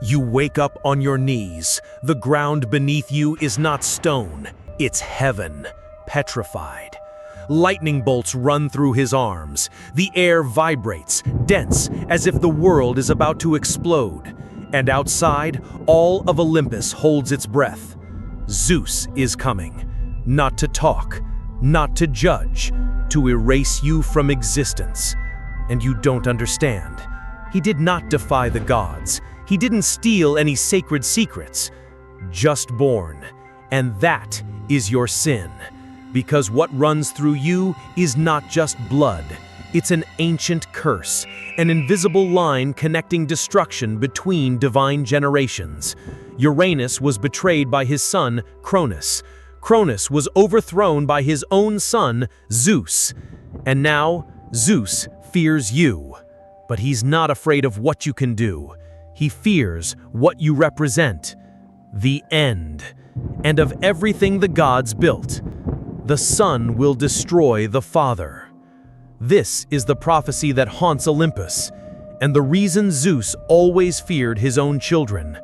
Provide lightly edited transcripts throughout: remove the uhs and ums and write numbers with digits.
You wake up on your knees. The ground beneath you is not stone, it's heaven, petrified. Lightning bolts run through his arms. The air vibrates, dense, as if the world is about to explode. And outside, all of Olympus holds its breath. Zeus is coming, not to talk, not to judge, to erase you from existence. And you don't understand. He did not defy the gods. He didn't steal any sacred secrets. Just born. And that is your sin. Because what runs through you is not just blood. It's an ancient curse, an invisible line connecting destruction between divine generations. Uranus was betrayed by his son, Cronus. Cronus was overthrown by his own son, Zeus. And now, Zeus fears you. But he's not afraid of what you can do. He fears what you represent. The end. And of everything the gods built. The Son will destroy the Father. This is the prophecy that haunts Olympus, and the reason Zeus always feared his own children.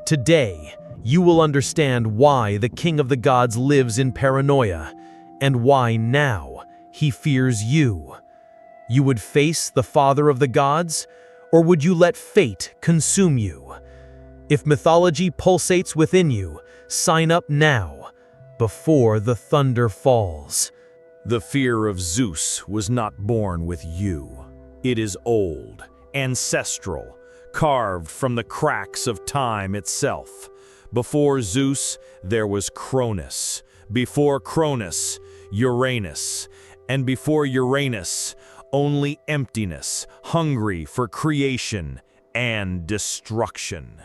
Today, you will understand why the King of the Gods lives in paranoia, and why now he fears you. You would face the Father of the Gods, or would you let fate consume you? If mythology pulsates within you, sign up now, before the thunder falls. The fear of Zeus was not born with you. It is old, ancestral, carved from the cracks of time itself. Before Zeus, there was Cronus. Before Cronus, Uranus. And before Uranus, only emptiness, hungry for creation and destruction.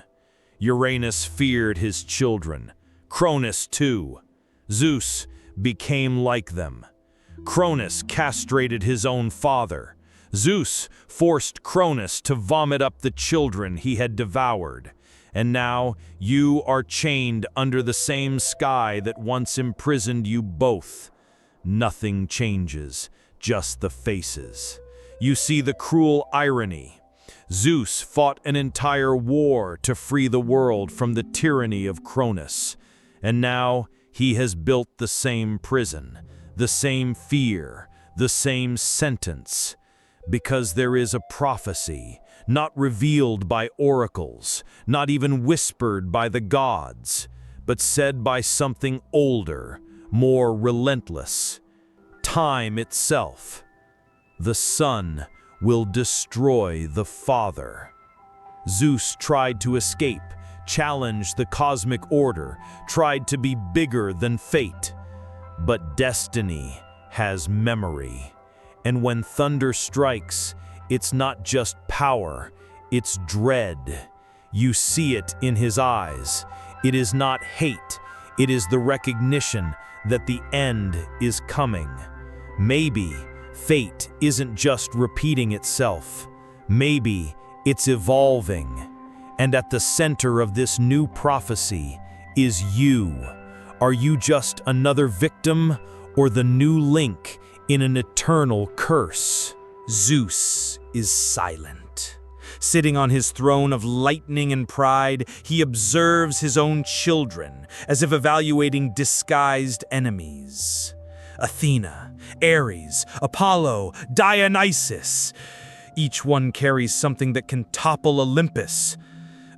Uranus feared his children. Cronus too. Zeus became like them. Cronus castrated his own father. Zeus forced Cronus to vomit up the children he had devoured. And now you are chained under the same sky that once imprisoned you both. Nothing changes, just the faces. You see the cruel irony. Zeus fought an entire war to free the world from the tyranny of Cronus. And now he has built the same prison, the same fear, the same sentence. Because there is a prophecy, not revealed by oracles, not even whispered by the gods, but said by something older, more relentless. Time itself. The Son will destroy the Father. Zeus tried to escape, challenged the cosmic order, tried to be bigger than fate. But destiny has memory. And when thunder strikes, it's not just power, it's dread. You see it in his eyes. It is not hate, it is the recognition that the end is coming. Maybe fate isn't just repeating itself. Maybe it's evolving. And at the center of this new prophecy is you. Are you just another victim or the new link in an eternal curse? Zeus is silent. Sitting on his throne of lightning and pride, he observes his own children, as if evaluating disguised enemies. Athena, Ares, Apollo, Dionysus. Each one carries something that can topple Olympus.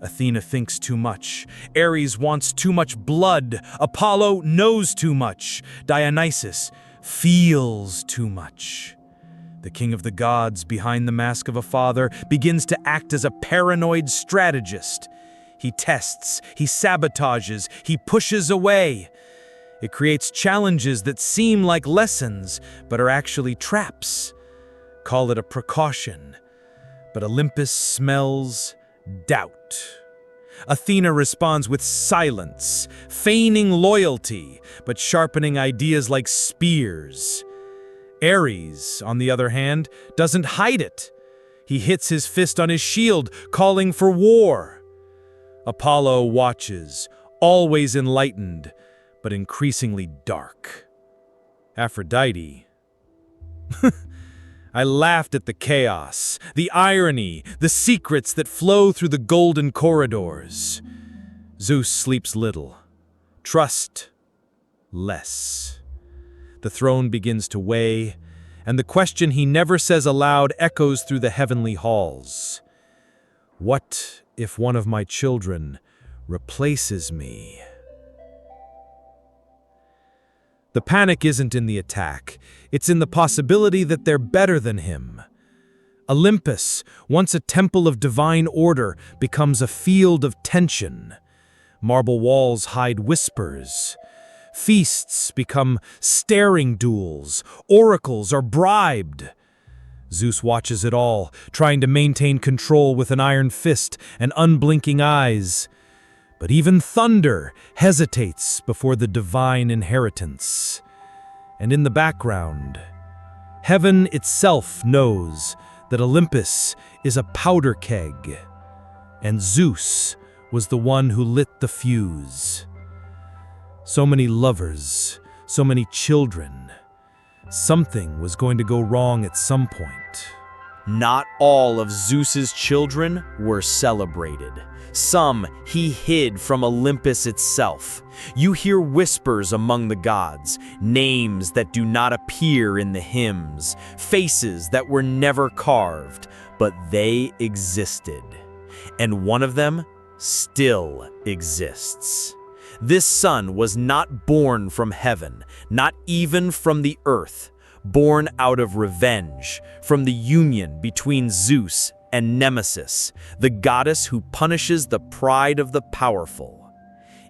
Athena thinks too much. Ares wants too much blood. Apollo knows too much. Dionysus feels too much. The king of the gods, behind the mask of a father, begins to act as a paranoid strategist. He tests, he sabotages, he pushes away. It creates challenges that seem like lessons, but are actually traps. Call it a precaution. But Olympus smells doubt. Athena responds with silence, feigning loyalty, but sharpening ideas like spears. Ares, on the other hand, doesn't hide it. He hits his fist on his shield, calling for war. Apollo watches, always enlightened, but increasingly dark. Aphrodite. I laughed at the chaos, the irony, the secrets that flow through the golden corridors. Zeus sleeps little. Trust less. The throne begins to weigh, and the question he never says aloud echoes through the heavenly halls. What if one of my children replaces me? The panic isn't in the attack, it's in the possibility that they're better than him. Olympus, once a temple of divine order, becomes a field of tension. Marble walls hide whispers. Feasts become staring duels. Oracles are bribed. Zeus watches it all, trying to maintain control with an iron fist and unblinking eyes. But even thunder hesitates before the divine inheritance. And in the background, heaven itself knows that Olympus is a powder keg, and Zeus was the one who lit the fuse. So many lovers, so many children. Something was going to go wrong at some point. Not all of Zeus's children were celebrated. Some he hid from Olympus itself. You hear whispers among the gods, names that do not appear in the hymns, faces that were never carved, but they existed. And one of them still exists. This son was not born from heaven, not even from the earth, born out of revenge, from the union between Zeus and Nemesis, the goddess who punishes the pride of the powerful.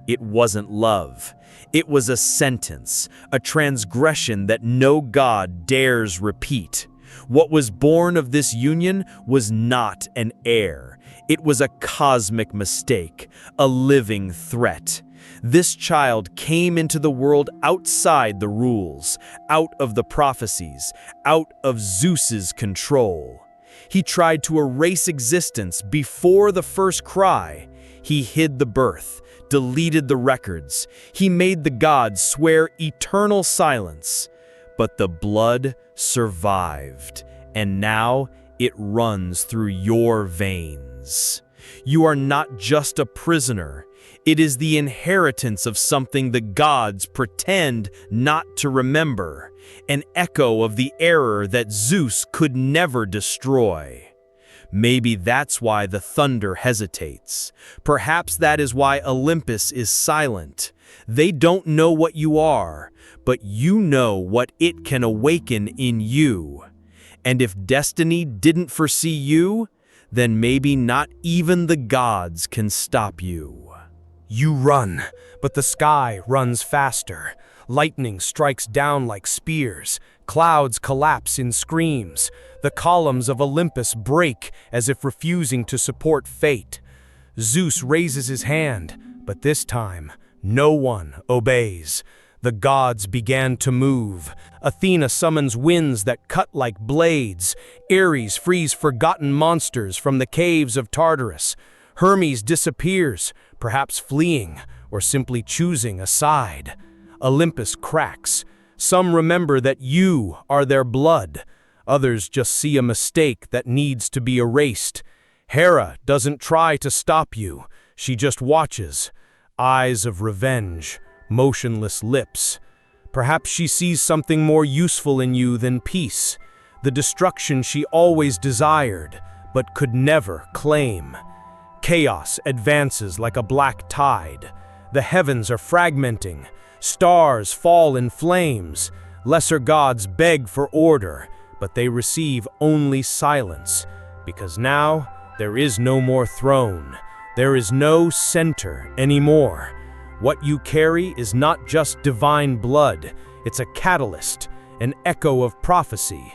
It wasn't love. It was a sentence, a transgression that no god dares repeat. What was born of this union was not an heir. It was a cosmic mistake, a living threat. This child came into the world outside the rules, out of the prophecies, out of Zeus's control. He tried to erase existence before the first cry. He hid the birth, deleted the records. He made the gods swear eternal silence. But the blood survived, and now it runs through your veins. You are not just a prisoner. It is the inheritance of something the gods pretend not to remember, an echo of the error that Zeus could never destroy. Maybe that's why the thunder hesitates. Perhaps that is why Olympus is silent. They don't know what you are, but you know what it can awaken in you. And if destiny didn't foresee you, then maybe not even the gods can stop you. You run, but the sky runs faster. Lightning strikes down like spears. Clouds collapse in screams. The columns of Olympus break as if refusing to support fate. Zeus raises his hand, but this time, no one obeys. The gods began to move. Athena summons winds that cut like blades. Ares frees forgotten monsters from the caves of Tartarus. Hermes disappears, perhaps fleeing or simply choosing a side. Olympus cracks. Some remember that you are their blood. Others just see a mistake that needs to be erased. Hera doesn't try to stop you. She just watches. Eyes of revenge, motionless lips. Perhaps she sees something more useful in you than peace, the destruction she always desired, but could never claim. Chaos advances like a black tide. The heavens are fragmenting. Stars fall in flames. Lesser gods beg for order, but they receive only silence, because now there is no more throne. There is no center anymore. What you carry is not just divine blood, it's a catalyst, an echo of prophecy.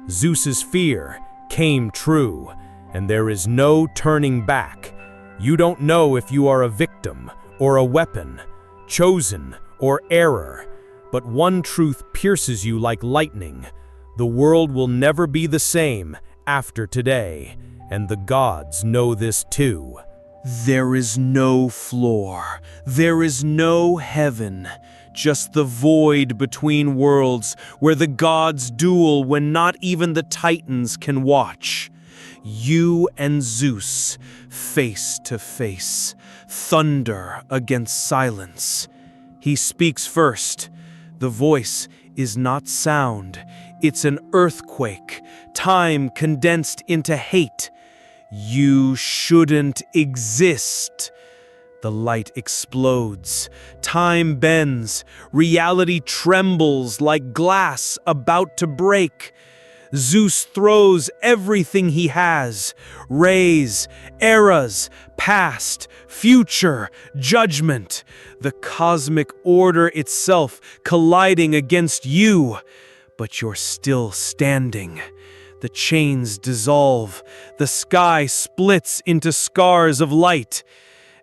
Zeus's fear came true, and there is no turning back. You don't know if you are a victim or a weapon, chosen or error, but one truth pierces you like lightning. The world will never be the same after today, and the gods know this too. There is no floor. There is no heaven. Just the void between worlds where the gods duel when not even the titans can watch. You and Zeus, face to face, thunder against silence. He speaks first. The voice is not sound. It's an earthquake, time condensed into hate. You shouldn't exist. The light explodes. Time bends. Reality trembles like glass about to break. Zeus throws everything he has. Rays, eras, past, future, judgment. The cosmic order itself colliding against you. But you're still standing. The chains dissolve. The sky splits into scars of light.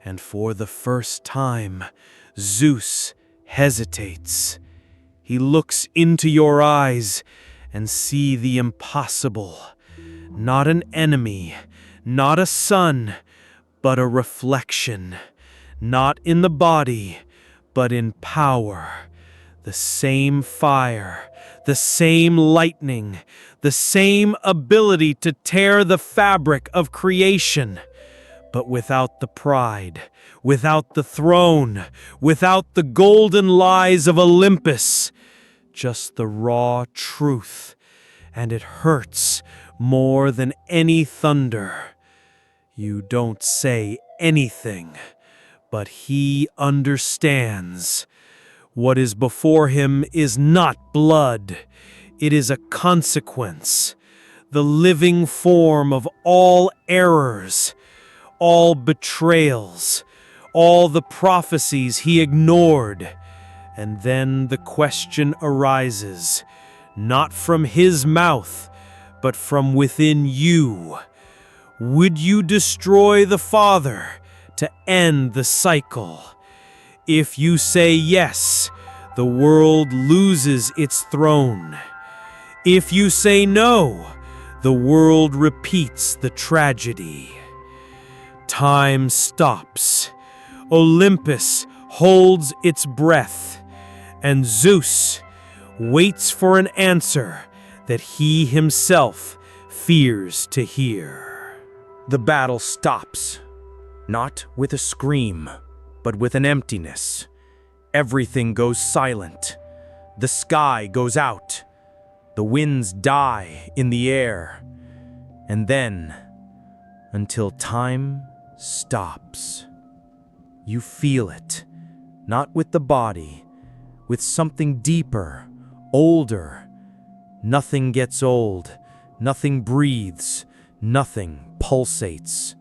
And for the first time, Zeus hesitates. He looks into your eyes and sees the impossible. Not an enemy, not a son, but a reflection. Not in the body, but in power. The same fire, the same lightning, the same ability to tear the fabric of creation. But without the pride, without the throne, without the golden lies of Olympus. Just the raw truth, and it hurts more than any thunder. You don't say anything, but he understands. What is before him is not blood. It is a consequence, the living form of all errors, all betrayals, all the prophecies he ignored. And then the question arises, not from his mouth, but from within you. Would you destroy the Father to end the cycle? If you say yes, the world loses its throne. If you say no, the world repeats the tragedy. Time stops. Olympus holds its breath, and Zeus waits for an answer that he himself fears to hear. The battle stops, not with a scream, but with an emptiness. Everything goes silent. The sky goes out. The winds die in the air. And then, until time stops, you feel it, not with the body, with something deeper, older. Nothing gets old, nothing breathes, nothing pulsates.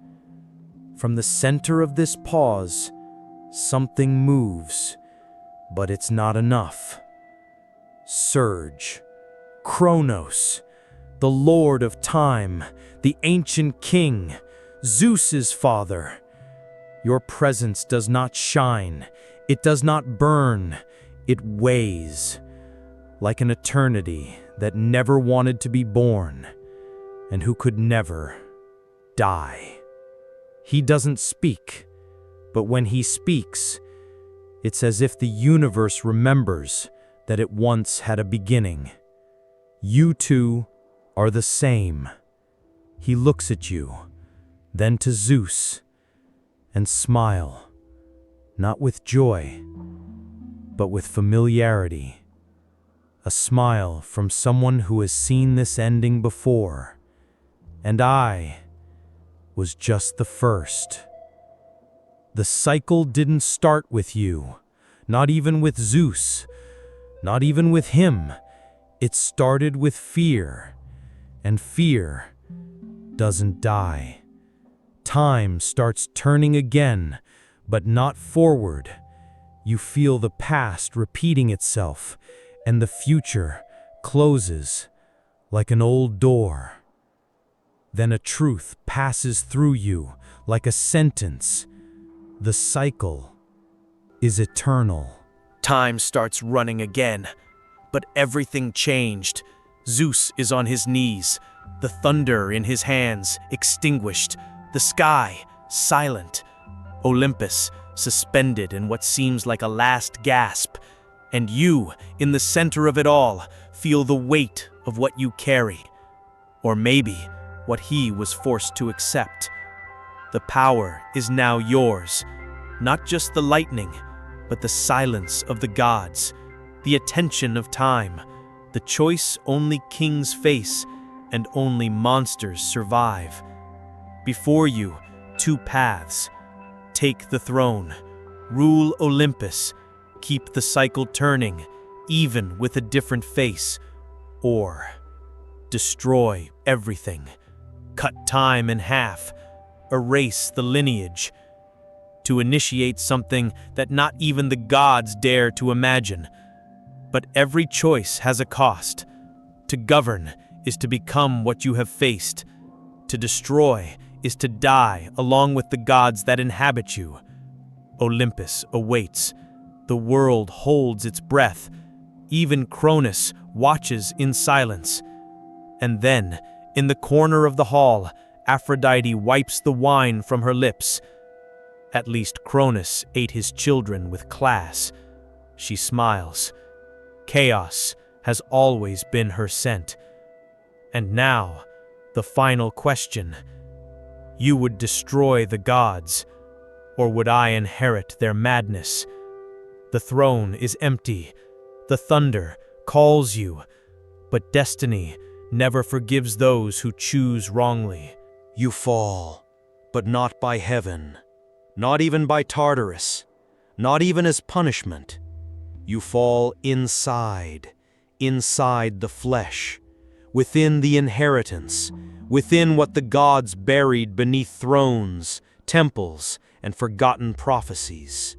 From the center of this pause, something moves, but it's not enough. Surge. Cronus, the lord of time, the ancient king, Zeus's father. Your presence does not shine, it does not burn, it weighs, like an eternity that never wanted to be born, and who could never die. He doesn't speak, but when he speaks, it's as if the universe remembers that it once had a beginning. You two are the same. He looks at you, then to Zeus, and smile, not with joy, but with familiarity. A smile from someone who has seen this ending before. And I was just the first. The cycle didn't start with you, not even with Zeus, not even with him. It started with fear, and fear doesn't die. Time starts turning again, but not forward. You feel the past repeating itself, and the future closes like an old door. Then a truth passes through you like a sentence. The cycle is eternal. Time starts running again, but everything changed. Zeus is on his knees, the thunder in his hands extinguished, the sky silent, Olympus, suspended in what seems like a last gasp, and you, in the center of it all, feel the weight of what you carry. Or maybe what he was forced to accept. The power is now yours, not just the lightning, but the silence of the gods, the attention of time, the choice only kings face and only monsters survive. Before you, two paths. Take the throne, rule Olympus, keep the cycle turning, even with a different face, or destroy everything, cut time in half, erase the lineage, to initiate something that not even the gods dare to imagine. But every choice has a cost. To govern is to become what you have faced. To destroy is to die along with the gods that inhabit you. Olympus awaits. The world holds its breath. Even Cronus watches in silence. And then, in the corner of the hall, Aphrodite wipes the wine from her lips. At least Cronus ate his children with class. She smiles. Chaos has always been her scent. And now, the final question. You would destroy the gods, or would I inherit their madness? The throne is empty. The thunder calls you, but destiny never forgives those who choose wrongly. You fall, but not by heaven, not even by Tartarus, not even as punishment. You fall inside the flesh, within the inheritance, within what the gods buried beneath thrones, temples, and forgotten prophecies.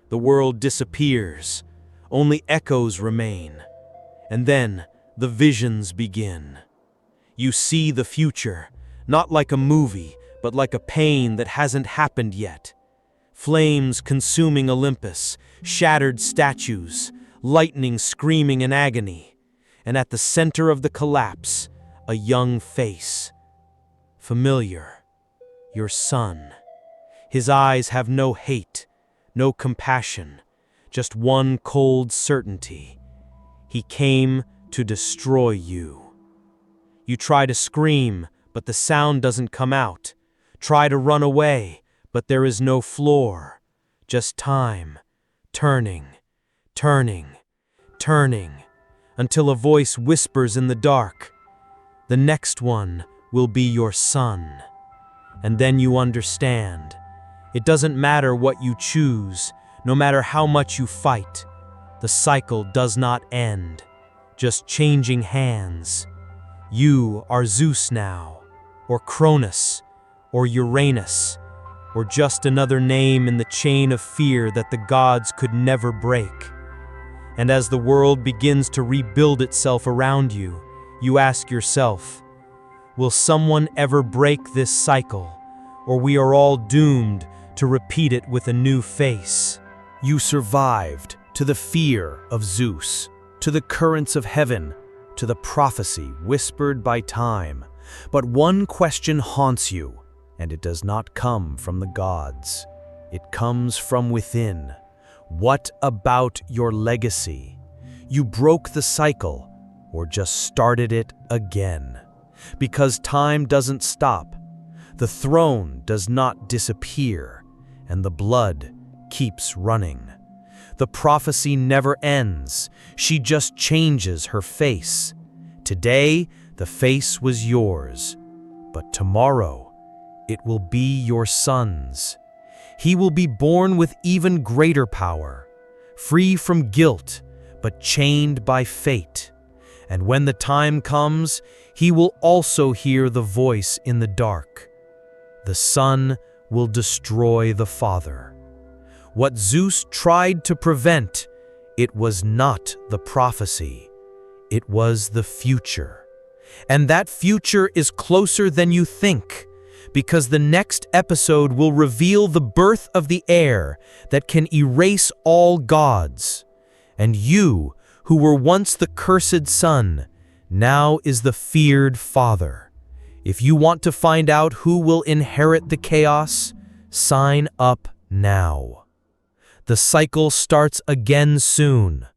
The world disappears, only echoes remain, and then the visions begin. You see the future, not like a movie, but like a pain that hasn't happened yet. Flames consuming Olympus, shattered statues, lightning screaming in agony, and at the center of the collapse, a young face. Familiar, your son. His eyes have no hate, no compassion, just one cold certainty. He came to destroy you. You try to scream, but the sound doesn't come out. Try to run away, but there is no floor. Just time, turning, until a voice whispers in the dark, "The next one will be your son." And then you understand. It doesn't matter what you choose, no matter how much you fight. The cycle does not end, just changing hands. You are Zeus now, or Cronus, or Uranus, or just another name in the chain of fear that the gods could never break. And as the world begins to rebuild itself around you, you ask yourself, will someone ever break this cycle, or we are all doomed to repeat it with a new face? You survived to the fear of Zeus, to the currents of heaven, to the prophecy whispered by time. But one question haunts you, and it does not come from the gods. It comes from within. What about your legacy? You broke the cycle, or just started it again. Because time doesn't stop. The throne does not disappear, and the blood keeps running. The prophecy never ends. She just changes her face. Today, the face was yours, but tomorrow, it will be your son's. He will be born with even greater power, free from guilt, but chained by fate. And when the time comes, he will also hear the voice in the dark. The son will destroy the father. What Zeus tried to prevent, it was not the prophecy. It was the future. And that future is closer than you think, because the next episode will reveal the birth of the heir that can erase all gods. And you, who were once the cursed son, now is the feared father. If you want to find out who will inherit the chaos, sign up now. The cycle starts again soon.